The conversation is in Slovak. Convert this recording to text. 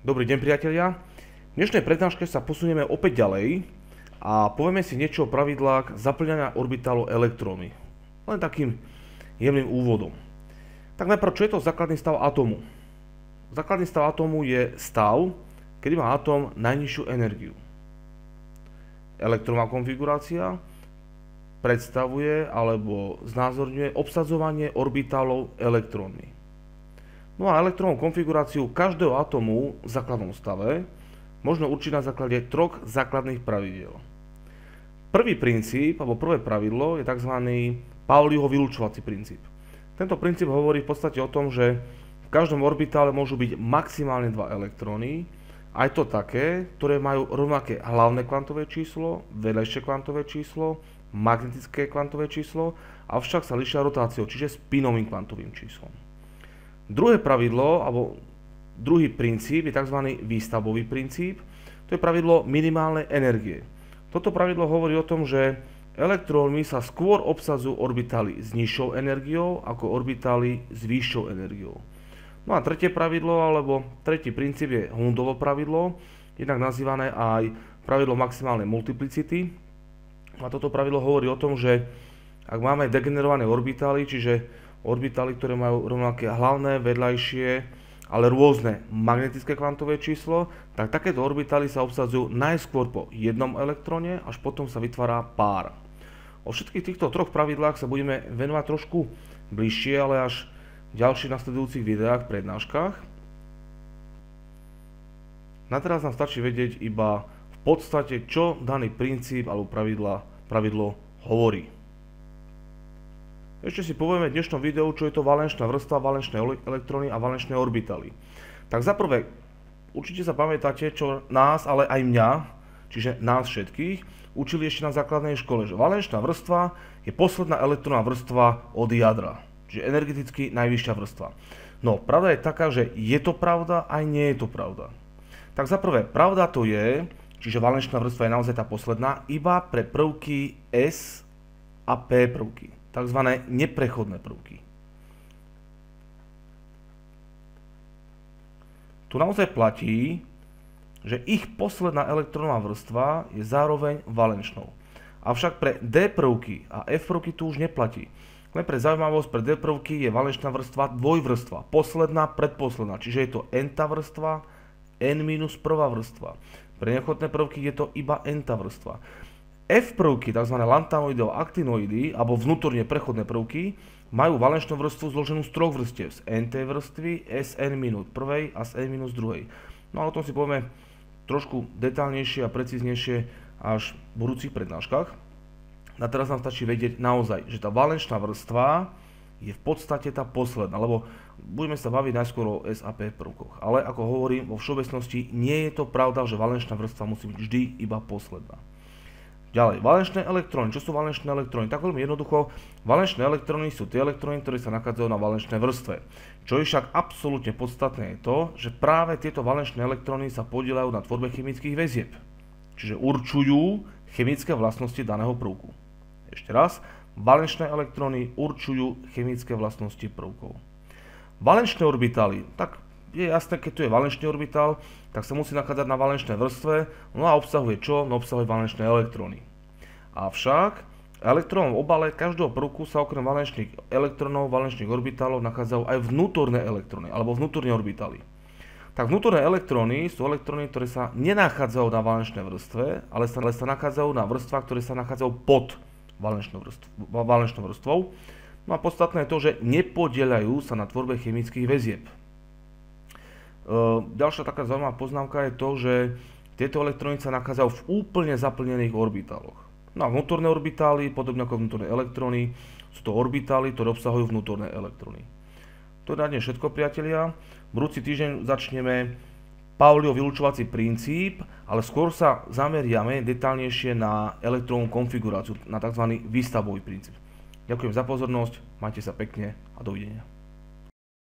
Dobrý deň, priatelia. V dnešnej prednáške sa posunieme opäť ďalej a povieme si niečo o pravidlách zaplňania orbitálu elektrónmi. Len takým jemným úvodom. Tak najprv, čo je to základný stav atómu? Základný stav atómu je stav, kedy má atóm najnižšiu energiu. Elektrónová konfigurácia predstavuje alebo znázorňuje obsadzovanie orbitálov elektrónmi. No a elektrónovú konfiguráciu každého atómu v základnom stave možno určiť na základe troch základných pravidiel. Prvý princíp, alebo prvé pravidlo je tzv. Pauliho vylúčovací princíp. Tento princíp hovorí v podstate o tom, že v každom orbitále môžu byť maximálne dva elektróny, aj to také, ktoré majú rovnaké hlavné kvantové číslo, vedľajšie kvantové číslo, magnetické kvantové číslo, avšak sa líšia rotáciou, čiže spinovým kvantovým číslom. Druhé pravidlo, alebo druhý princíp je tzv. Výstavbový princíp. To je pravidlo minimálnej energie. Toto pravidlo hovorí o tom, že elektrónmi sa skôr obsadzujú orbitály s nižšou energiou ako orbitály s vyššou energiou. No a tretie pravidlo, alebo tretí princíp je Hundovo pravidlo, jednak nazývané aj pravidlo maximálnej multiplicity. A toto pravidlo hovorí o tom, že ak máme degenerované orbitály, čiže orbitály, ktoré majú rovnaké hlavné, vedľajšie, ale rôzne magnetické kvantové číslo, tak takéto orbitály sa obsadzujú najskôr po jednom elektróne, až potom sa vytvára pár. O všetkých týchto troch pravidlách sa budeme venovať trošku bližšie, ale až v ďalších nasledujúcich videách, prednáškach. Na teraz nám stačí vedieť iba v podstate, čo daný princíp alebo pravidlo hovorí. Ešte si povieme v dnešnom videu, čo je to valenčná vrstva, valenčné elektróny a valenčné orbitály. Tak za prvé, určite sa pamätáte, čo nás, ale aj mňa, čiže nás všetkých, učili ešte na základnej škole, že valenčná vrstva je posledná elektrónová vrstva od jadra, čiže energeticky najvyššia vrstva. No, pravda je taká, že je to pravda, aj nie je to pravda. Tak za prvé, pravda to je, čiže valenčná vrstva je naozaj tá posledná, iba pre prvky S a P prvky. Takzvané neprechodné prvky. Tu naozaj platí, že ich posledná elektronová vrstva je zároveň valenčnou. Avšak pre D prvky a F prvky tu už neplatí. Len pre zaujímavosť, pre D prvky je valenčná vrstva dvojvrstva, posledná, predposledná, čiže je to n-tá vrstva, n-1 vrstva. Pre nechodné prvky je to iba n-tá vrstva. F prvky, tzv. Lantanoidy a aktinoidy, alebo vnútorne prechodné prvky, majú valenčnú vrstvu zloženú z troch vrstiev, z nt vrstvy, Sn- prvej a z n- druhej. No ale o tom si povieme trošku detálnejšie a precíznejšie až v budúcich prednáškach. A teraz nám stačí vedieť naozaj, že tá valenčná vrstva je v podstate tá posledná, lebo budeme sa baviť najskôr o S a P prvkoch. Ale ako hovorím, vo všeobecnosti nie je to pravda, že valenčná vrstva musí byť vždy iba posledná. Ďalej, valenčné elektróny. Čo sú valenčné elektróny? Tak veľmi jednoducho, valenčné elektróny sú tie elektróny, ktoré sa nachádzajú na valenčnej vrstve. Čo je však absolútne podstatné je to, že práve tieto valenčné elektróny sa podieľajú na tvorbe chemických väzieb. Čiže určujú chemické vlastnosti daného prvku. Ešte raz, valenčné elektróny určujú chemické vlastnosti prvkov. Valenčné orbitály, tak je jasné, keď tu je valenčný orbitál, tak sa musí nachádzať na valenčnej vrstve, no a obsahuje čo? No obsahuje valenčné elektróny. Avšak v elektrónovom obale každého prvku sa okrem valenčných elektrónov, valenčných orbitálov nachádzajú aj vnútorné elektróny, alebo vnútorné orbitály. Tak vnútorné elektróny sú elektróny, ktoré sa nenachádzajú na valenčnej vrstve, ale sa nachádzajú na vrstvách, ktoré sa nachádzajú pod valenčnou vrstvou. No a podstatné je to, že nepodieľajú sa na tvorbe chemických väzieb. Ďalšia taká zaujímavá poznámka je to, že tieto elektróny sa nachádzajú v úplne zaplnených orbitáloch. No a vnútorné orbitály, podobne ako vnútorné elektróny, sú to orbitály, ktoré obsahujú vnútorné elektróny. To je na dnes všetko, priatelia. Budúci týždeň začneme Pauliho vylúčovací princíp, ale skôr sa zameriame detálnejšie na elektrónovú konfiguráciu, na tzv. Výstavbový princíp. Ďakujem za pozornosť, majte sa pekne a dovidenia.